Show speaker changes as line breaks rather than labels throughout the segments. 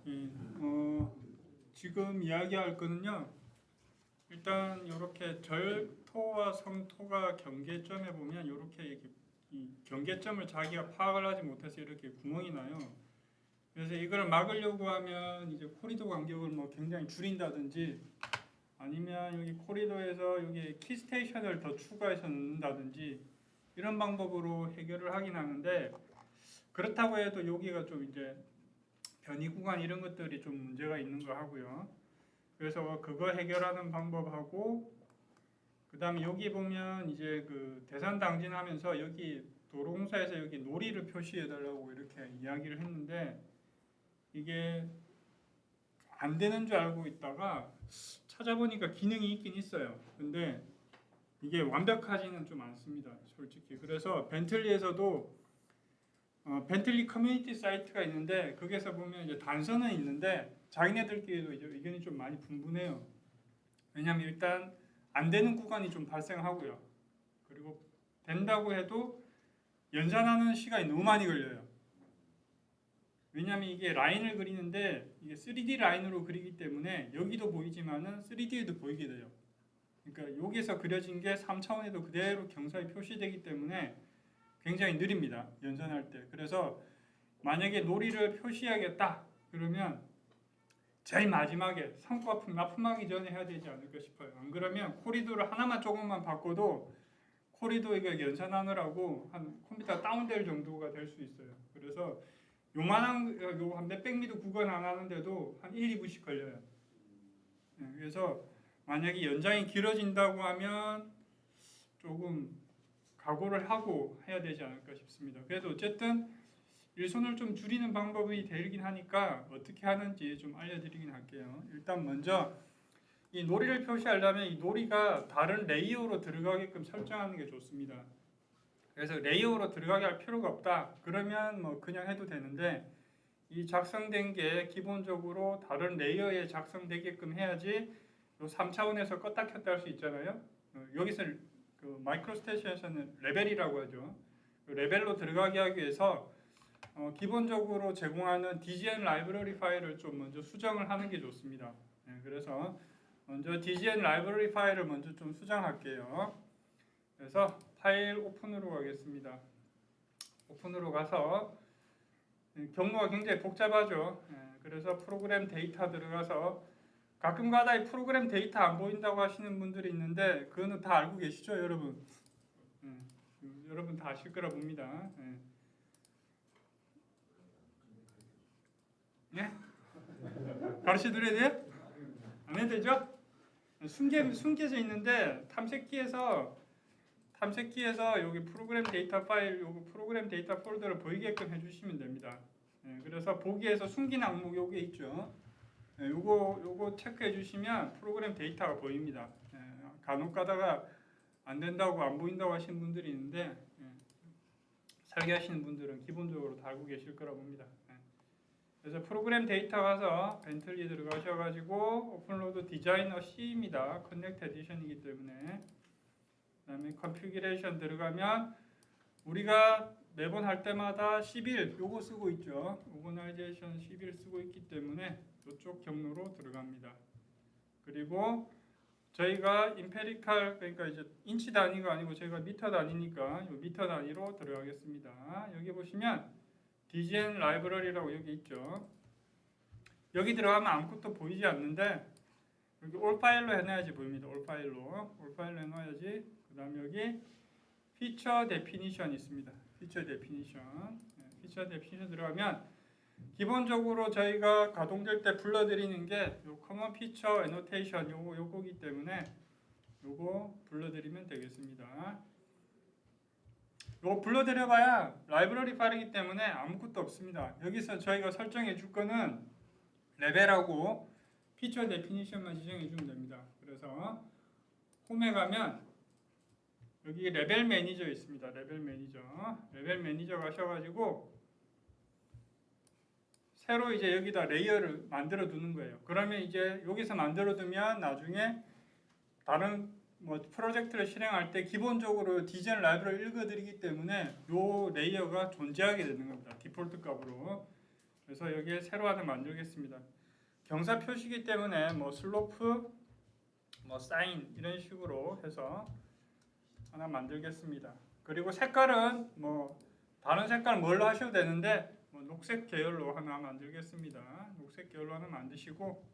예, 지금 이야기할 거는요. 일단 이렇게 절토와 성토가 경계점에 보면 이렇게 이 경계점을 자기가 파악을 하지 못해서 이렇게 구멍이 나요. 그래서 이걸 막으려고 하면 이제 코리도 간격을 뭐 굉장히 줄인다든지 아니면 여기 코리도에서 여기 키스테이션을 더 추가해서 넣는다든지 이런 방법으로 해결을 하긴 하는데, 그렇다고 해도 여기가 좀 이제 변이 구간 이런 것들이 좀 문제가 있는 거 하고요. 그래서 그거 해결하는 방법하고, 그 다음에 여기 보면 이제 그 대산 당진하면서 여기 도로공사에서 여기 노리를 표시해 달라고 이렇게 이야기를 했는데, 이게 안 되는 줄 알고 있다가 찾아보니까 기능이 있긴 있어요. 근데 이게 완벽하지는 좀 않습니다, 솔직히. 그래서 벤틀리에서도 벤틀리 커뮤니티 사이트가 있는데, 거기에서 보면 이제 단서는 있는데 자기네들끼리도 이제 의견이 좀 많이 분분해요. 왜냐하면 일단 안 되는 구간이 좀 발생하고요. 그리고 된다고 해도 연산하는 시간이 너무 많이 걸려요. 왜냐하면 이게 라인을 그리는데 이게 3D 라인으로 그리기 때문에 여기도 보이지만은 3D에도 보이게 돼요. 그러니까 여기서 그려진 게 3차원에도 그대로 경사에 표시되기 때문에 굉장히 느립니다, 연산할 때. 그래서 만약에 노리를 표시하겠다 그러면 제일 마지막에 성과 납품하기 전에 해야 되지 않을까 싶어요. 안 그러면 코리도를 하나만 조금만 바꿔도 코리도 이거 연산하느라고 한 컴퓨터 다운될 정도가 될 수 있어요. 그래서 요만한 요한 몇백 미터 구간 안 하는데도 한 1, 2분씩 걸려요. 그래서 만약에 연장이 길어진다고 하면 조금 각오를 하고 해야 되지 않을까 싶습니다. 그래도 어쨌든 일손을 좀 줄이는 방법이 되긴 하니까 어떻게 하는지 좀 알려드리긴 할게요. 일단 먼저 이 노리를 표시하려면 이 노리가 다른 레이어로 들어가게끔 설정하는 게 좋습니다. 그래서 레이어로 들어가게 할 필요가 없다 그러면 뭐 그냥 해도 되는데, 이 작성된 게 기본적으로 다른 레이어에 작성되게끔 해야지 요 3차원에서 껐다 켰다 할 수 있잖아요. 여기서 그 마이크로 스테이션에서는 레벨이라고 하죠. 그 레벨로 들어가게 하기 위해서 기본적으로 제공하는 DGN 라이브러리 파일을 좀 먼저 수정을 하는 게 좋습니다. 그래서 먼저 DGN 라이브러리 파일을 먼저 좀 수정할게요. 그래서 파일 오픈으로 가겠습니다. 오픈으로 가서 경로가 굉장히 복잡하죠. 그래서 프로그램 데이터 들어가서 가끔가다 이 프로그램 데이터 안 보인다고 하시는 분들이 있는데 그거는 다 알고 계시죠, 여러분? 여러분 다 아실 거라 봅니다. 예? 가르쳐 드려야 돼요? 안 해도 되죠? 숨겨져 있는데 탐색키에서 여기 프로그램 데이터 파일, 요거 프로그램 데이터 폴더를 보이게끔 해주시면 됩니다. 그래서 보기에서 숨긴 항목 요게 있죠. 요거 체크해 주시면 프로그램 데이터가 보입니다. 간혹 가다가 안 된다고 안 보인다고 하시는 분들이 있는데 설계하시는 분들은 기본적으로 다 알고 계실 거라 봅니다. 그래서 프로그램 데이터 가서 벤틀리 들어가셔가지고 오픈로드 디자이너 C입니다. 커넥트 에디션이기 때문에. 그 다음에 컨피규레이션 들어가면 우리가 매번 할 때마다 11 요거 쓰고 있죠. 오거나이제이션 11 쓰고 있기 때문에 이쪽 경로로 들어갑니다. 그리고 저희가 임페리칼, 그러니까 이제 인치 단위가 아니고 저희가 미터 단위니까 요 미터 단위로 들어가겠습니다. 여기 보시면 DGN 라이브러리라고 여기 있죠. 여기 들어가면 아무것도 보이지 않는데 여기 올 파일로 해놔야지 보입니다. 올 파일로 해놔야지. 그 다음 여기 피처 데피니션 있습니다. 피처 데피니션 들어가면 기본적으로 저희가 가동될 때 불러드리는 게 요 커먼 피처 애노테이션 요거기 때문에 요거 불러드리면 되겠습니다. 요거 불러드려봐야 라이브러리 파일이기 때문에 아무것도 없습니다. 여기서 저희가 설정해 줄 거는 레벨하고 피처 데피니션만 지정해 주면 됩니다. 그래서 홈에 가면 여기 레벨 매니저 있습니다. 레벨 매니저 가셔가지고 새로 이제 여기다 레이어를 만들어 두는 거예요. 그러면 이제 여기서 만들어 두면 나중에 다른 뭐 프로젝트를 실행할 때 기본적으로 디자인 라이브러리를 읽어드리기 때문에 요 레이어가 존재하게 되는 겁니다. 디폴트 값으로. 그래서 여기에 새로 하나 만들겠습니다. 경사 표시기 때문에 뭐 슬로프, 뭐 사인 이런 식으로 해서 하나 만들겠습니다. 그리고 색깔은 뭐 다른 색깔 뭘로 하셔도 되는데 뭐 녹색 계열로 하나 만들겠습니다. 녹색 계열로 하나 만드시고,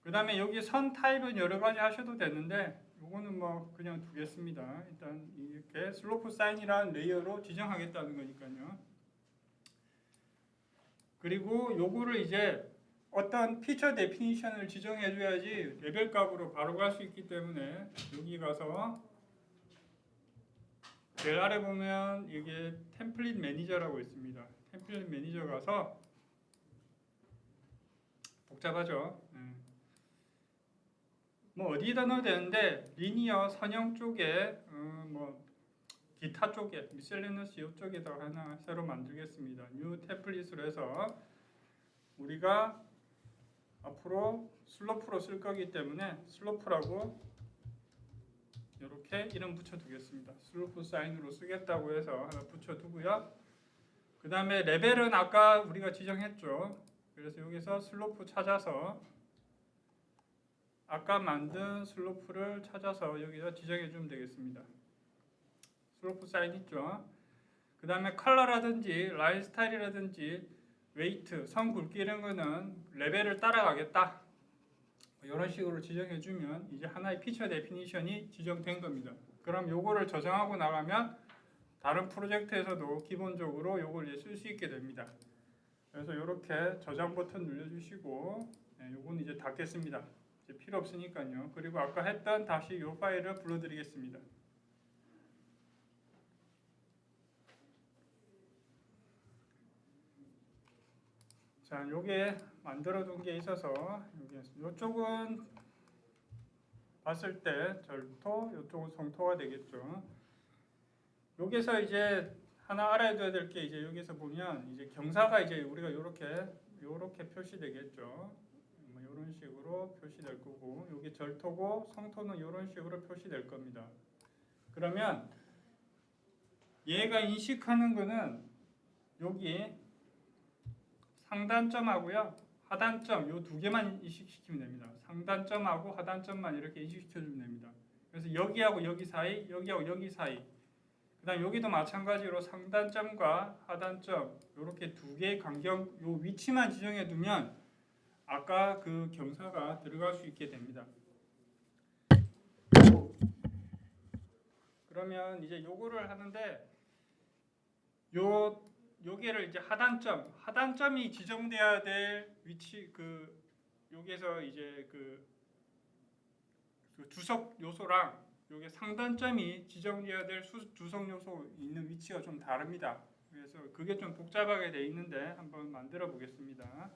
그 다음에 여기 선 타입은 여러 가지 하셔도 되는데 요거는 뭐 그냥 두겠습니다. 일단 이렇게 슬로프 사인이라는 레이어로 지정하겠다는 거니까요. 그리고 요거를 이제 어떤 피처 데피니션을 지정해 줘야지 레벨 값으로 바로 갈 수 있기 때문에 여기 가서 제일 아래 보면 이게 템플릿 매니저라고 있습니다. 템플릿 매니저 가서 복잡하죠. 뭐 어디에다 넣어도 되는데 리니어 선형 쪽에 뭐 기타 쪽에 미셀레너스 이쪽에다 하나 새로 만들겠습니다. 뉴 템플릿으로 해서 우리가 앞으로 슬로프로 쓸 거기 때문에 슬로프라고 이렇게 이름 붙여두겠습니다. 슬로프 사인으로 쓰겠다고 해서 하나 붙여두고요. 그 다음에 레벨은 아까 우리가 지정했죠. 그래서 여기서 슬로프 찾아서 아까 만든 슬로프를 찾아서 여기다 지정해 주면 되겠습니다. 슬로프 사인 있죠. 그 다음에 컬러라든지 라인 스타일이라든지 웨이트, 선 굵기 이런 거는 레벨을 따라가겠다. 이런 식으로 지정해 주면 이제 하나의 피처 데피니션이 지정된 겁니다. 그럼 요거를 저장하고 나가면 다른 프로젝트에서도 기본적으로 요걸 쓸 수 있게 됩니다. 그래서 이렇게 저장 버튼 눌러주시고 요건 이제 닫겠습니다. 이제 필요 없으니까요. 그리고 아까 했던 다시 요 파일을 불러드리겠습니다. 자, 요게 만들어둔 게 있어서 요쪽은 봤을 때 절토, 요쪽은 성토가 되겠죠. 여기서 이제 하나 알아둬야 될 게 이제 여기서 보면 이제 경사가 이제 우리가 요렇게 표시되겠죠. 뭐 이런 식으로 표시될 거고, 여기 절토고 성토는 이런 식으로 표시될 겁니다. 그러면 얘가 인식하는 거는 여기 상단점하고요 하단점 요 두 개만 인식시키면 됩니다. 상단점하고 하단점만 이렇게 인식시켜주면 됩니다. 그래서 여기하고 여기 사이, 여기하고 여기 사이, 그다음 여기도 마찬가지로 상단점과 하단점 이렇게 두 개의 간격 요 위치만 지정해 두면 아까 그 경사가 들어갈 수 있게 됩니다. 그러면 이제 요거를 하는데 요게를 이제 하단점이 지정돼야 될 위치 여기에서 이제 그 주석 요소랑 요게 상단점이 지정돼야 될 주석 요소 있는 위치가 좀 다릅니다. 그래서 그게 좀 복잡하게 돼 있는데 한번 만들어 보겠습니다.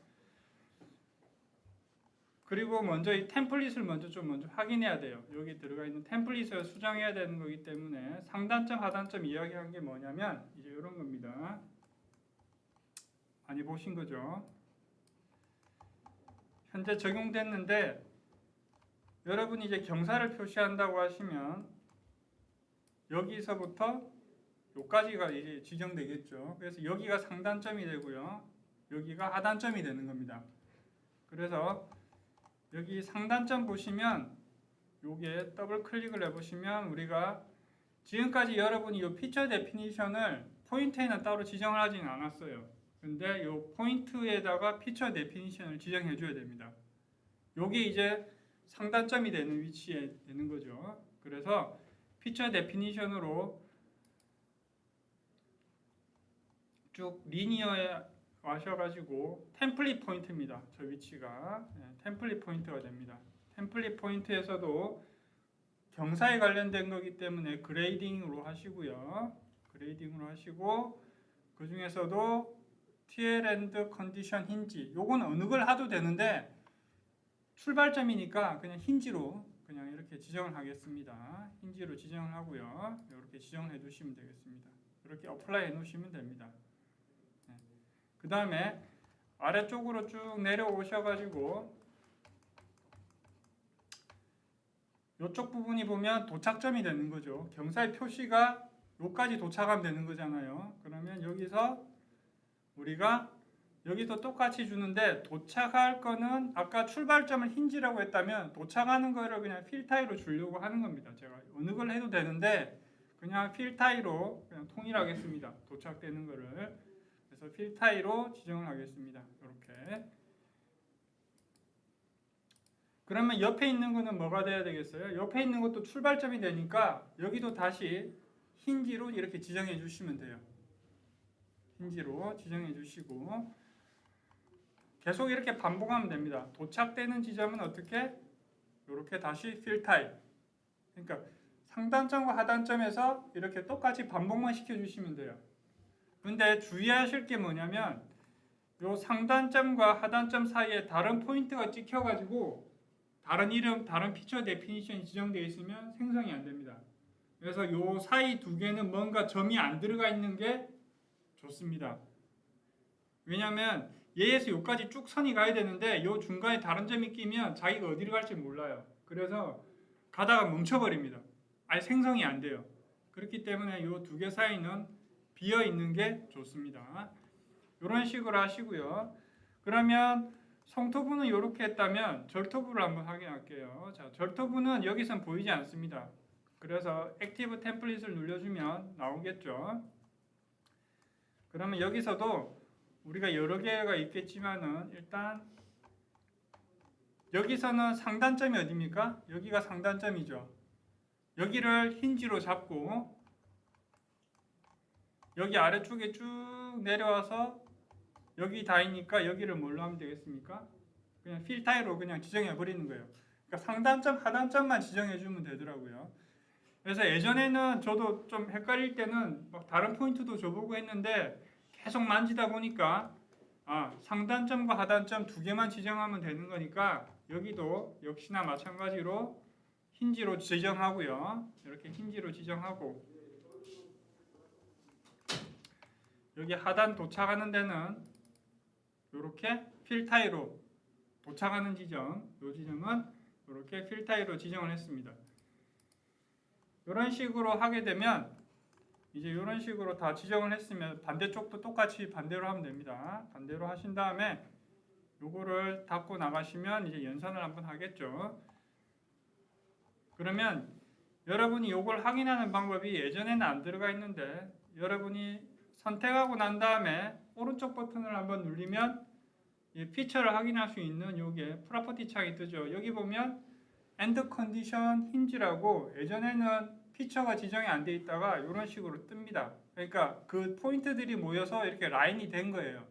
그리고 먼저 이 템플릿을 먼저 확인해야 돼요. 여기 들어가 있는 템플릿을 수정해야 되는 거기 때문에 상단점, 하단점 이야기한 게 뭐냐면 이제 이런 겁니다. 많이 보신 거죠? 현재 적용됐는데 여러분이 이제 경사를 표시한다고 하시면 여기서부터 여기까지가 이제 지정되겠죠. 그래서 여기가 상단점이 되고요. 여기가 하단점이 되는 겁니다. 그래서 여기 상단점 보시면 요게 더블 클릭을 해보시면 우리가 지금까지 여러분이 이 피처 데피니션을 포인트에는 따로 지정을 하지는 않았어요. 근데 요 포인트에다가 피처 데피니션을 지정해 줘야 됩니다. 요게 이제 상단점이 되는 위치에 되는 거죠. 그래서 피처 데피니션으로 쭉 리니어에 와셔가지고 템플릿 포인트입니다. 저 위치가 템플릿 포인트가 됩니다. 템플릿 포인트에서도 경사에 관련된 거기 때문에 그레이딩으로 하시고요. 그레이딩으로 하시고 그 중에서도 TL and 컨디션 힌지 요건 어느 걸 하도 되는데 출발점이니까 그냥 힌지로 그냥 이렇게 지정을 하겠습니다. 힌지로 지정을 하고요. 이렇게 지정을 해두시면 되겠습니다. 이렇게 어플라이 해놓으시면 됩니다. 그 다음에 아래쪽으로 쭉 내려오셔가지고 이쪽 부분이 보면 도착점이 되는 거죠. 경사의 표시가 여기까지 도착하면 되는 거잖아요. 그러면 여기서 우리가 여기도 똑같이 주는데 도착할 거는 아까 출발점을 힌지라고 했다면 도착하는 거를 그냥 필타이로 주려고 하는 겁니다. 제가 어느 걸 해도 되는데 그냥 필타이로 그냥 통일하겠습니다. 도착되는 거를. 그래서 필타이로 지정을 하겠습니다. 이렇게. 그러면 옆에 있는 거는 뭐가 돼야 되겠어요? 옆에 있는 것도 출발점이 되니까 여기도 다시 힌지로 이렇게 지정해 주시면 돼요. 힌지로 지정해 주시고 계속 이렇게 반복하면 됩니다. 도착되는 지점은 어떻게? 이렇게 다시 필타입. 그러니까 상단점과 하단점에서 이렇게 똑같이 반복만 시켜주시면 돼요. 근데 주의하실 게 뭐냐면 요 상단점과 하단점 사이에 다른 포인트가 찍혀가지고 다른 이름, 다른 피처 데피니션이 지정되어 있으면 생성이 안 됩니다. 그래서 요 사이 두 개는 뭔가 점이 안 들어가 있는 게 좋습니다. 왜냐하면 얘에서 여기까지 쭉 선이 가야 되는데 요 중간에 다른 점이 끼면 자기가 어디로 갈지 몰라요. 그래서 가다가 멈춰버립니다. 아예 생성이 안 돼요. 그렇기 때문에 요 두 개 사이는 비어 있는 게 좋습니다. 이런 식으로 하시고요. 그러면 성토부는 이렇게 했다면 절토부를 한번 확인할게요. 자, 절토부는 여기선 보이지 않습니다. 그래서 액티브 템플릿을 눌러주면 나오겠죠. 그러면 여기서도 우리가 여러 개가 있겠지만은 일단 여기서는 상단점이 어디입니까? 여기가 상단점이죠. 여기를 힌지로 잡고 여기 아래쪽에 쭉 내려와서 여기 다이니까 여기를 뭘로 하면 되겠습니까? 그냥 필타이로 그냥 지정해 버리는 거예요. 그러니까 상단점, 하단점만 지정해 주면 되더라고요. 그래서 예전에는 저도 좀 헷갈릴 때는 막 다른 포인트도 줘보고 했는데 계속 만지다 보니까 상단점과 하단점 두 개만 지정하면 되는 거니까 여기도 역시나 마찬가지로 힌지로 지정하고요. 이렇게 힌지로 지정하고 여기 하단 도착하는 데는 이렇게 필타이로 도착하는 지점, 이 지점은 이렇게 필타이로 지정을 했습니다. 이런 식으로 하게 되면 이제 이런 식으로 다 지정을 했으면 반대쪽도 똑같이 반대로 하면 됩니다. 반대로 하신 다음에 요거를 닫고 나가시면 이제 연산을 한번 하겠죠. 그러면 여러분이 요걸 확인하는 방법이 예전에는 안 들어가 있는데 여러분이 선택하고 난 다음에 오른쪽 버튼을 한번 누르면 이 피처를 확인할 수 있는 요게 프로퍼티 창이 뜨죠. 여기 보면 end condition hinge라고 예전에는 피처가 지정이 안 돼 있다가 이런 식으로 뜹니다. 그러니까 그 포인트들이 모여서 이렇게 라인이 된 거예요.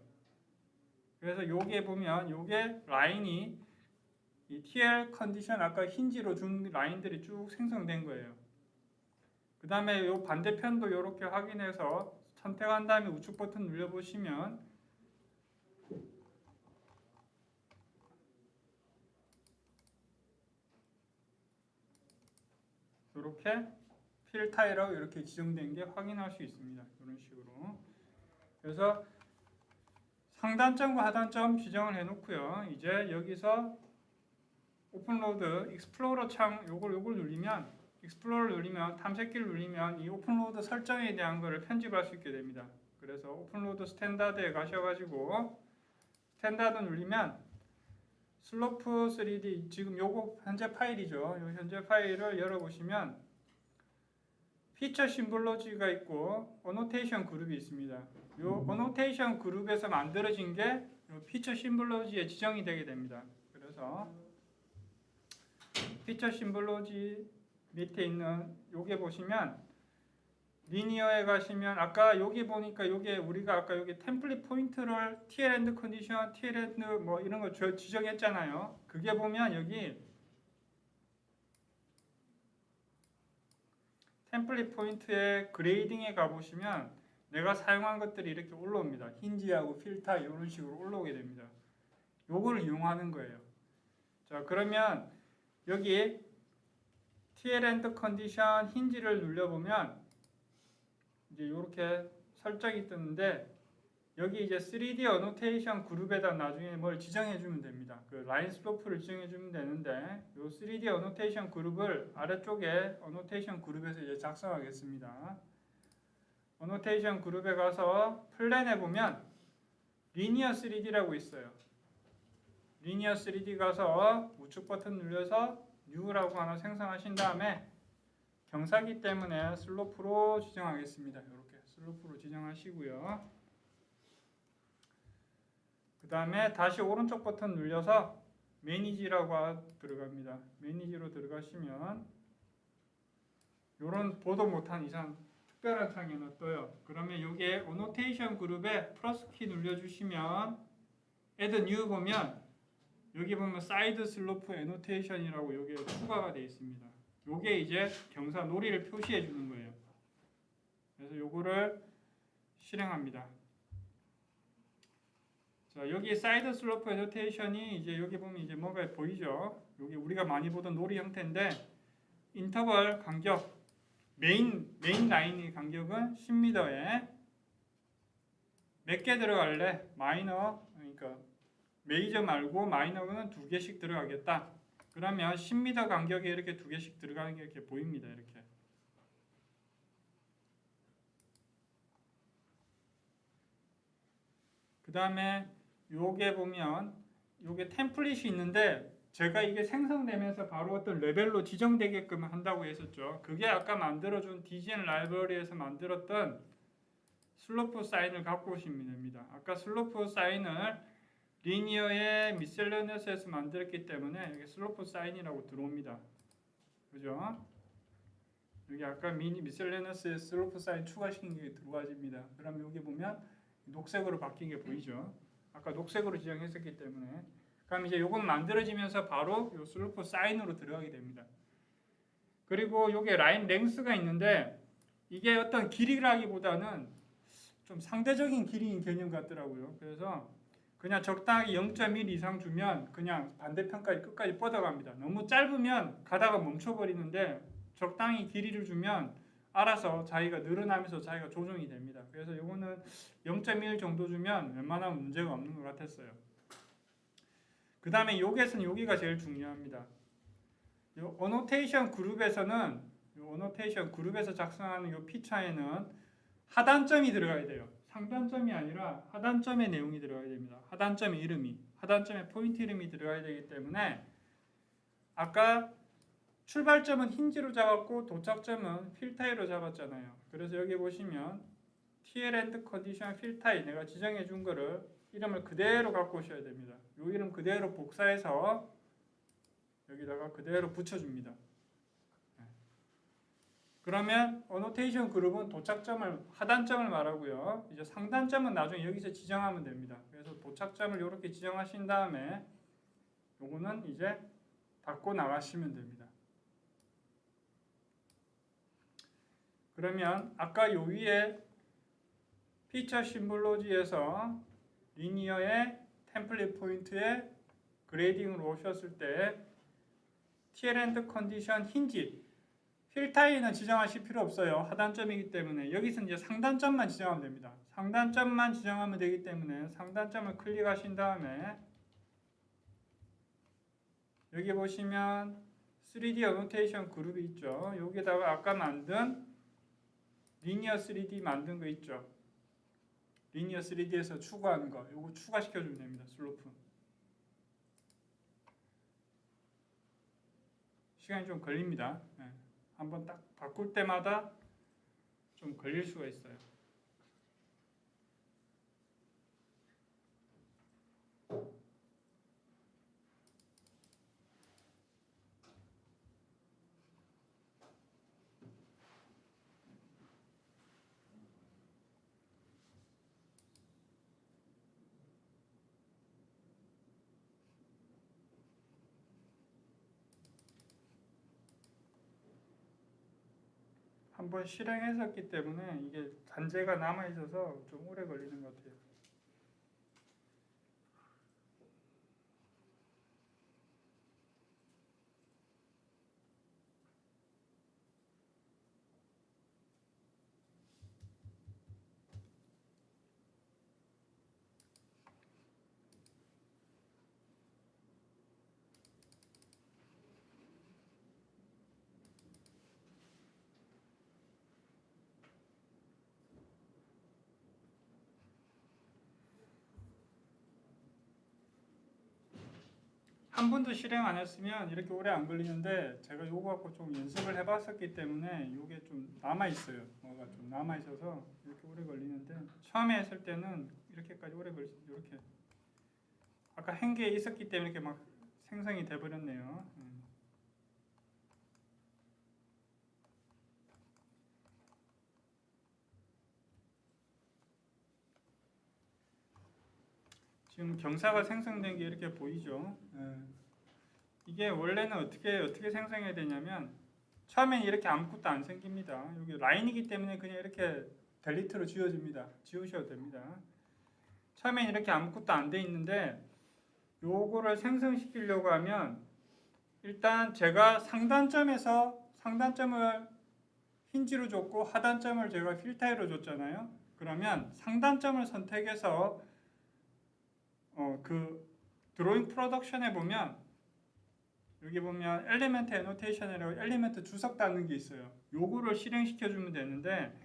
그래서 요게 보면 요게 라인이 이 TL 컨디션 아까 힌지로 준 라인들이 쭉 생성된 거예요. 그 다음에 요 반대편도 이렇게 확인해서 선택한 다음에 우측 버튼 눌러보시면 이렇게 필타이라고 이렇게 지정된 게 확인할 수 있습니다. 이런 식으로. 그래서 상단점과 하단점 지정을 해놓고요. 이제 여기서 오픈로드 익스플로러 창 요걸 누르면 익스플로러를 누르면 탐색기를 누르면 이 오픈로드 설정에 대한 거를 편집할 수 있게 됩니다. 그래서 오픈로드 스탠다드에 가셔가지고 스탠다드 누르면 슬로프 3D 지금 요거 현재 파일이죠. 요 현재 파일을 열어보시면 피처 심볼로지가 있고 어노테이션 그룹이 있습니다. 요 어노테이션 그룹에서 만들어진 게 요 피처 심볼로지에 지정이 되게 됩니다. 그래서 피처 심볼로지 밑에 있는 요게 보시면 리니어에 가시면 아까 여기 보니까 요게 우리가 아까 여기 템플릿 포인트를 TLend 컨디션, TLend 뭐 이런 거 지정했잖아요. 그게 보면 여기 템플릿 포인트의 그레이딩에 가보시면 내가 사용한 것들이 이렇게 올라옵니다. 힌지하고 필타 이런 식으로 올라오게 됩니다. 요거를 이용하는 거예요. 자, 그러면 여기 TLend 컨디션 힌지를 눌러보면 이제 이렇게 설정이 뜨는데 여기 이제 3D 어노테이션 그룹에다 나중에 뭘 지정해 주면 됩니다. 그 라인 슬로프를 지정해 주면 되는데 이 3D 어노테이션 그룹을 아래쪽에 어노테이션 그룹에서 이제 작성하겠습니다. 어노테이션 그룹에 가서 플랜에 보면 리니어 3D라고 있어요. 리니어 3D 가서 우측 버튼 눌려서 New라고 하나 생성하신 다음에 경사기 때문에 슬로프로 지정하겠습니다. 이렇게 슬로프로 지정하시고요. 그 다음에 다시 오른쪽 버튼 눌려서 매니지라고 들어갑니다. 매니지로 들어가시면 이런 보도 못한 이상 특별한 창이 하나 떠요. 그러면 여기에 어노테이션 그룹에 플러스 키 눌러주시면 Add New 보면 여기 보면 사이드 슬로프 애노테이션이라고 여기에 추가가 되어 있습니다. 요게 이제 경사 놀이를 표시해 주는 거예요. 그래서 요거를 실행합니다. 자, 여기 사이드 슬로프 애노테이션이 이제 여기 보면 이제 뭐가 보이죠? 여기 우리가 많이 보던 놀이 형태인데 인터벌 간격 메인 라인의 간격은 10m에 몇 개 들어갈래? 마이너 그러니까 메이저 말고 마이너는 2개씩 들어가겠다. 그러면 10m 간격에 이렇게 2개씩 들어가는 게 이렇게 보입니다. 이렇게. 그 다음에 요게 보면 요게 템플릿이 있는데 제가 이게 생성되면서 바로 어떤 레벨로 지정되게끔 한다고 했었죠. 그게 아까 만들어준 DGN 라이브러리에서 만들었던 슬로프 사인을 갖고 오시면 됩니다. 아까 슬로프 사인을 리니어의 미셀레너스에서 만들었기 때문에 여기 슬로프 사인이라고 들어옵니다. 그죠? 여기 아까 미셀레너스에 슬로프 사인 추가시킨 게 들어와집니다. 그럼 여기 보면 녹색으로 바뀐 게 보이죠? 아까 녹색으로 지정했었기 때문에 그럼 이제 요건 만들어지면서 바로 요 슬로프 사인으로 들어가게 됩니다. 그리고 요게 라인 랭스가 있는데 이게 어떤 길이라기보다는 좀 상대적인 길이인 개념 같더라고요. 그래서 그냥 적당히 0.1 이상 주면 그냥 반대편까지 끝까지 뻗어갑니다. 너무 짧으면 가다가 멈춰버리는데 적당히 길이를 주면 알아서 자기가 늘어나면서 자기가 조정이 됩니다. 그래서 이거는 0.1 정도 주면 웬만하면 문제가 없는 것 같았어요. 그 다음에 여기에서는 여기가 제일 중요합니다. 요 어노테이션 그룹에서 작성하는 요 피처에는 하단점이 들어가야 돼요. 상단점이 아니라 하단점의 내용이 들어가야 됩니다. 하단점의 이름이, 하단점의 포인트 이름이 들어가야 되기 때문에 아까 출발점은 힌지로 잡았고 도착점은 필타이로 잡았잖아요. 그래서 여기 보시면 TLand 컨디션 필타이 내가 지정해 준 거를 이름을 그대로 갖고 오셔야 됩니다. 이 이름 그대로 복사해서 여기다가 그대로 붙여줍니다. 그러면 어노테이션 그룹은 도착점을 하단점을 말하고요. 이제 상단점은 나중에 여기서 지정하면 됩니다. 그래서 도착점을 이렇게 지정하신 다음에 요거는 이제 닫고 나가시면 됩니다. 그러면 아까 요 위에 피처 심볼로지에서 리니어의 템플릿 포인트에 그레이딩으로 오셨을 때 TLand 컨디션 힌지 필타이는 지정하실 필요 없어요. 하단점이기 때문에 여기서 이제 상단점만 지정하면 됩니다. 상단점만 지정하면 되기 때문에 상단점을 클릭하신 다음에 여기 보시면 3D 어노테이션 그룹이 있죠. 여기다가 아까 만든 리니어 3D 만든 거 있죠. 리니어 3D에서 추가하는 거 이거 추가시켜주면 됩니다. 슬로프. 시간이 좀 걸립니다. 네. 한번 딱 바꿀 때마다 좀 걸릴 수가 있어요. 한번 실행했었기 때문에 이게 잔재가 남아 있어서 좀 오래 걸리는 것 같아요. 한 번도 실행 안 했으면 이렇게 오래 안 걸리는데 제가 요거 갖고 좀 연습을 해봤었기 때문에 요게 좀 남아 있어요. 뭐가 좀 남아 있어서 이렇게 오래 걸리는데 처음에 했을 때는 이렇게까지 오래 걸리 이렇게 아까 한 개 있었기 때문에 이렇게 막 생성이 돼 버렸네요. 지금 경사가 생성된 게 이렇게 보이죠? 이게 원래는 어떻게 생성해야 되냐면 처음엔 이렇게 아무것도 안 생깁니다. 여기 라인이기 때문에 그냥 이렇게 델리트로 지워집니다. 지우셔도 됩니다. 처음엔 이렇게 아무것도 안 돼 있는데 요거를 생성시키려고 하면 일단 제가 상단점을 힌지로 줬고 하단점을 제가 필타이로 줬잖아요. 그러면 상단점을 선택해서 그 드로잉 프로덕션에 보면 여기 보면 엘리멘트 애노테이션이라고 엘리멘트 주석 따는 게 있어요. 요거를 실행시켜 주면 되는데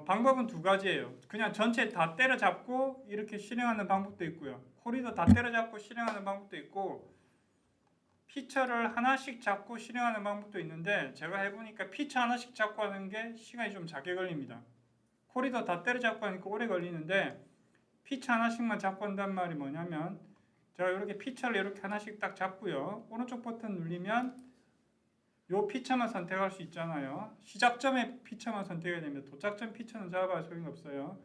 방법은 두 가지예요. 그냥 전체 다 때려잡고 이렇게 실행하는 방법도 있고요. 코리도 다 때려잡고 실행하는 방법도 있고 피처를 하나씩 잡고 실행하는 방법도 있는데 제가 해보니까 피처 하나씩 잡고 하는 게 시간이 좀 작게 걸립니다. 코리도 다 때려잡고 하니까 오래 걸리는데 피처 하나씩만 잡고 한단 말이 뭐냐면 제가 이렇게 피처를 이렇게 하나씩 딱 잡고요. 오른쪽 버튼 누르면 요 피처만 선택할 수 있잖아요. 시작점의 피처만 선택해야 됩니다. 도착점 피처는 잡아야 소용없어요.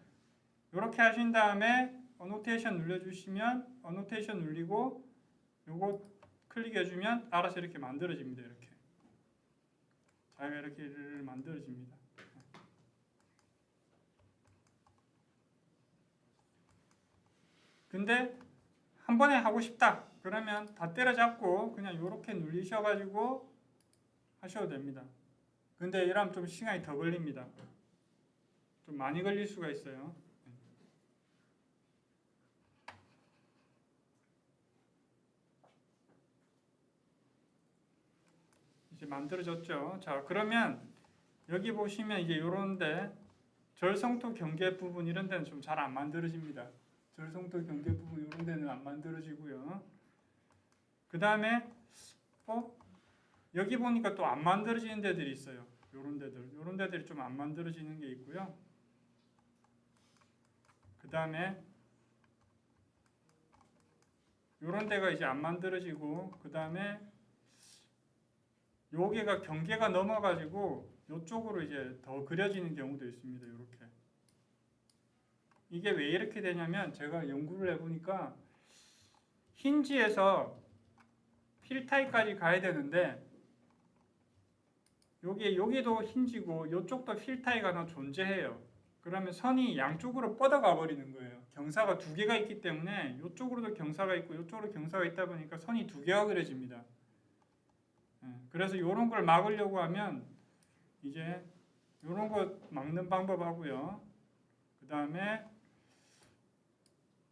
이렇게 하신 다음에 어노테이션 눌러주시면 어노테이션 눌리고 요거 클릭해주면 알아서 이렇게 만들어집니다. 이렇게 자기가 이렇게 만들어집니다. 근데 한 번에 하고 싶다 그러면 다 때려잡고 그냥 이렇게 눌리셔가지고 하셔도 됩니다. 근데 이러면 좀 시간이 더 걸립니다. 좀 많이 걸릴 수가 있어요. 이제 만들어졌죠. 자, 그러면 여기 보시면 이제 요런데 절성토 경계 부분 이런 데는 좀 잘 안 만들어집니다. 절성토 경계 부분 이런 데는 안 만들어지고요. 그 다음에 여기 보니까 또 안 만들어지는 데들이 있어요. 요런 데들이 좀 안 만들어지는 게 있고요. 그 다음에 요런 데가 이제 안 만들어지고 그 다음에 여기가 경계가 넘어가지고 요쪽으로 이제 더 그려지는 경우도 있습니다. 이렇게. 이게 왜 이렇게 되냐면 제가 연구를 해보니까 힌지에서 필타이까지 가야 되는데 여기도 힌지고 이쪽도 필타이가 하나 존재해요. 그러면 선이 양쪽으로 뻗어가 버리는 거예요. 경사가 두 개가 있기 때문에 이쪽으로도 경사가 있고 이쪽으로 경사가 있다 보니까 선이 두 개가 그려집니다. 그래서 이런 걸 막으려고 하면 이제 이런 거 막는 방법 하고요. 그 다음에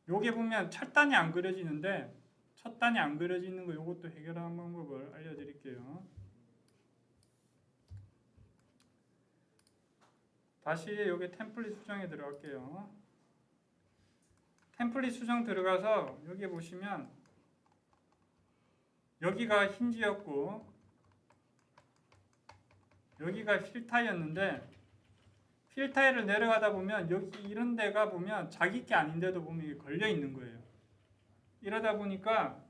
요게 보면 첫 단이 안 그려지는데 첫 단이 안 그려지는 거 요것도 해결하는 방법을 알려드릴게요. 다시 여기 템플릿 수정에 들어갈게요. 템플릿 수정 들어가서 여기 보시면 여기가 힌지였고 여기가 필타이였는데 필타이를 내려가다 보면 여기 이런 데가 보면 자기 게 아닌데도 보면 이게 걸려 있는 거예요. 이러다 보니까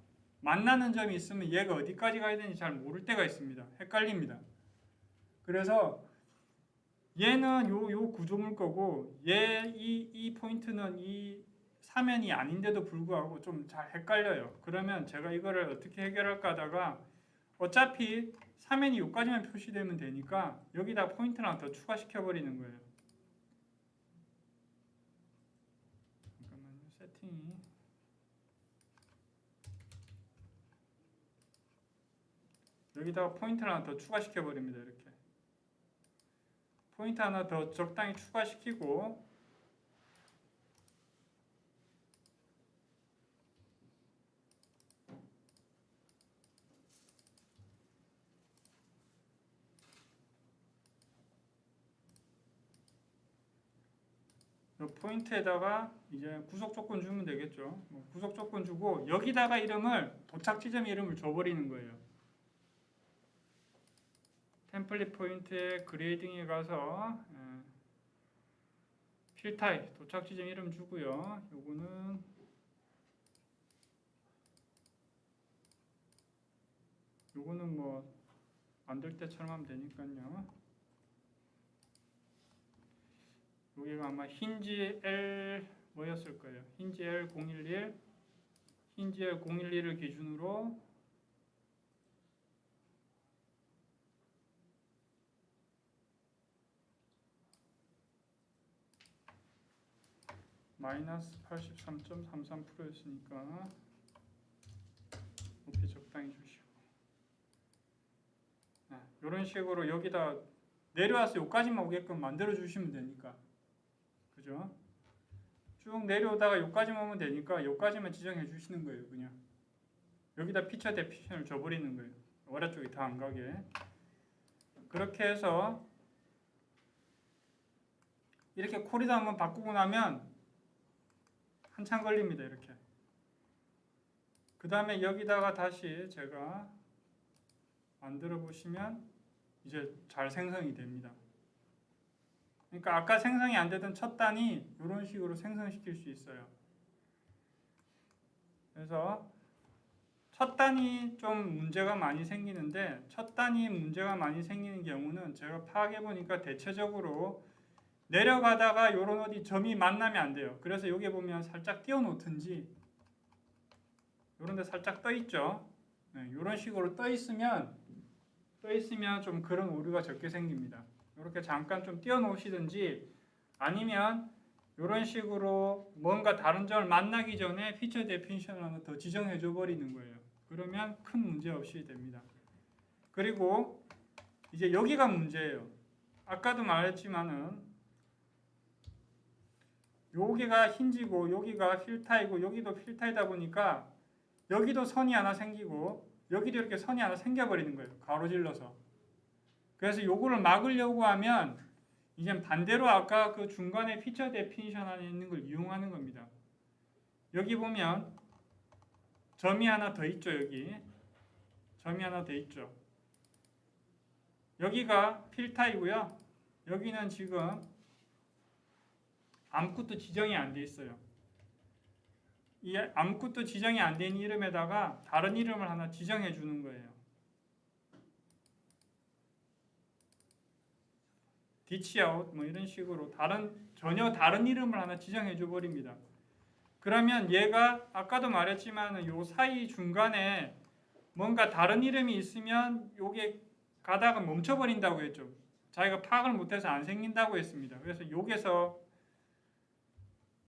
만나는 점이 있으면 얘가 어디까지 가야 되는지 잘 모를 때가 있습니다. 헷갈립니다. 그래서 얘는 요 구조물 거고 이 포인트는 이 사면이 아닌데도 불구하고 좀 잘 헷갈려요. 그러면 제가 이거를 어떻게 해결할까 하다가 어차피 사면이 여기까지만 표시되면 되니까 여기다 포인트를 하나 더 추가시켜 버리는 거예요. 잠깐만요. 세팅이 여기다가 포인트를 하나 더 추가시켜 버립니다. 이렇게 포인트 하나 더 적당히 추가시키고 이 포인트에다가 이제 구속 조건 주면 되겠죠. 구속 조건 주고 여기다가 이름을 도착 지점 이름을 줘버리는 거예요. 템플릿 포인트에 그레이딩에 가서 필타입 도착 지점 이름 주고요. 요거는 뭐 만들 때처럼 하면 되니까요. 여기가 아마 힌지 L 뭐였을 거예요. 힌지 L011, 힌지 L011을 기준으로 마이너스 83.33%였으니까 높이 적당히 주시고 이런 식으로 여기다 내려와서 여기까지만 오게끔 만들어 주시면 되니까 그죠? 쭉 내려오다가 여기까지만 오면 되니까 여기까지만 지정해 주시는 거예요. 그냥 여기다 피처 데피션을 줘버리는 거예요. 아래쪽이 다 안 가게. 그렇게 해서 이렇게 코리도 한번 바꾸고 나면 한참 걸립니다. 이렇게. 그 다음에 여기다가 다시 제가 만들어 보시면 이제 잘 생성이 됩니다. 그러니까 아까 생성이 안 되던 첫 단이 이런 식으로 생성시킬 수 있어요. 그래서 첫 단이 좀 문제가 많이 생기는데 첫 단이 문제가 많이 생기는 경우는 제가 파악해 보니까 대체적으로 내려가다가 요런 어디 점이 만나면 안 돼요. 그래서 여기 보면 살짝 띄워 놓든지 요런 데 살짝 떠 있죠. 요런 식으로 떠 있으면 좀 그런 오류가 적게 생깁니다. 이렇게 잠깐 좀 띄워 놓으시든지 아니면 이런 식으로 뭔가 다른 점을 만나기 전에 피처 데피니션을 하나 더 지정해 줘 버리는 거예요. 그러면 큰 문제 없이 됩니다. 그리고 이제 여기가 문제예요. 아까도 말했지만은 여기가 힌지고 여기가 필타이고 여기도 필타이다 보니까 여기도 선이 하나 생기고 여기도 이렇게 선이 하나 생겨버리는 거예요. 가로질러서. 그래서 요거를 막으려고 하면 이제 반대로 아까 그 중간에 피처 데피니션 안에 있는 걸 이용하는 겁니다. 여기 보면 점이 하나 더 있죠. 여기 점이 하나 더 있죠. 여기가 필타이고요. 여기는 지금 아무것도 지정이 안 돼 있어요. 이 아무것도 지정이 안 된 이름에다가 다른 이름을 하나 지정해 주는 거예요. 디치아웃 뭐 이런 식으로 전혀 다른 이름을 하나 지정해 줘 버립니다. 그러면 얘가 아까도 말했지만 요 사이 중간에 뭔가 다른 이름이 있으면 요게 가다가 멈춰 버린다고 했죠. 자기가 파악을 못해서 안 생긴다고 했습니다. 그래서 여기서